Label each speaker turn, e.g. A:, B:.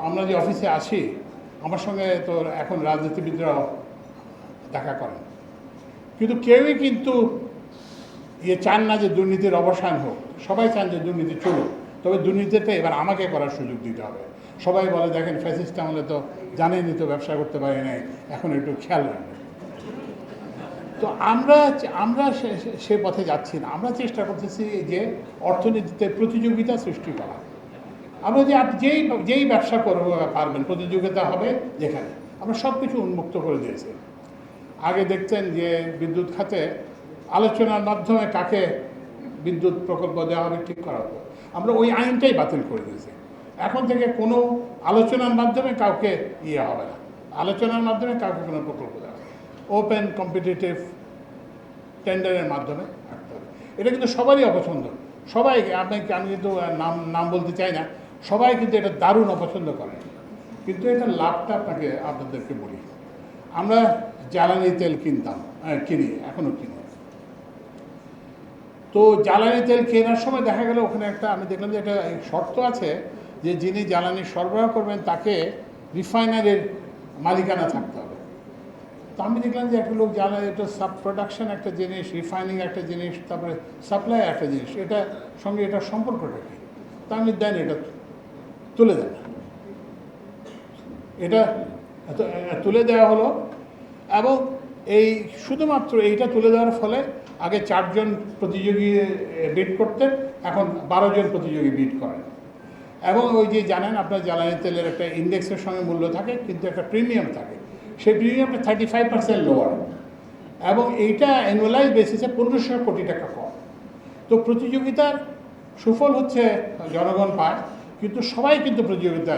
A: আমরা যে অফিসে আছি আমার সঙ্গে তো এখন রাজনীতিবিদরাও দেখা করেন, কিন্তু কেউই কিন্তু চান না যে দুর্নীতির অবসান হোক। সবাই চান যে দুর্নীতি চলুক, তবে দুর্নীতিটা এবার আমাকে করার সুযোগ দিতে হবে। সবাই বলে দেখেন ফ্যাসিস্ট আমলে তো জানেনই তো ব্যবসা করতে পারি নাই, এখন একটু খেয়াল রাখবেন। তো আমরা আমরা সে পথে যাচ্ছি না। আমরা চেষ্টা করতেছি যে অর্থনীতিতে প্রতিযোগিতা সৃষ্টি করা। আমরা যে যেই ব্যবসা করবো পারবেন, প্রতিযোগিতা হবে যেখানে। আমরা সব কিছু উন্মুক্ত করে দিয়েছি। আগে দেখতেন যে বিদ্যুৎ খাতে আলোচনার মাধ্যমে কাকে বিদ্যুৎ প্রকল্প দেওয়া হবে ঠিক করা হতো, আমরা ওই আইনটাই বাতিল করে দিয়েছি। এখন থেকে কোনো আলোচনার মাধ্যমে কাউকে হবে না, আলোচনার মাধ্যমে কাউকে কোনো প্রকল্প দেওয়া হবে, ওপেন কম্পিটিটিভ টেন্ডারের মাধ্যমে রাখতে হবে। এটা কিন্তু সবারই অপছন্দ। সবাই আমি কিন্তু নাম বলতে চাই না, সবাই কিন্তু এটা দারুণ অপছন্দ করে। কিন্তু এটা লাভটা আপনাদেরকে বলি। আমরা জ্বালানি তেল কিনি, এখনও কিনি। তো জ্বালানি তেল কেনার সময় দেখা গেল ওখানে আমি দেখলাম যে একটা শর্ত আছে যে যিনি জ্বালানি সরবরাহ করবেন তাকে রিফাইনারির মালিকানা থাকতে হবে। তো আমি দেখলাম যে একটা লোক জ্বালানি, এটা সাব প্রোডাকশন একটা জিনিস, রিফাইনিং একটা জিনিস, তারপরে সাপ্লাই একটা জিনিস, এটার সঙ্গে এটার সম্পর্কটা কী? তা আমি দেন এটা তুলে দেন। এটা তুলে দেওয়া হলো, এবং এই শুধুমাত্র এইটা তুলে দেওয়ার ফলে আগে 4 জন প্রতিযোগী বিড করতেন, এখন 12 জন প্রতিযোগী বিড করেন। এবং ওই যে জানেন আপনার জ্বালানি তেলের একটা ইন্ডেক্সের সঙ্গে মূল্য থাকে, কিন্তু একটা প্রিমিয়াম থাকে, সেই প্রিমিয়ামটা 35% লোয়ার, এবং এইটা অ্যানুয়ালাইজ বেসিসে 1500 কোটি টাকা কম। তো প্রতিযোগিতার সুফল হচ্ছে জনগণ পায়, কিন্তু সবাই কিন্তু প্রতিযোগিতা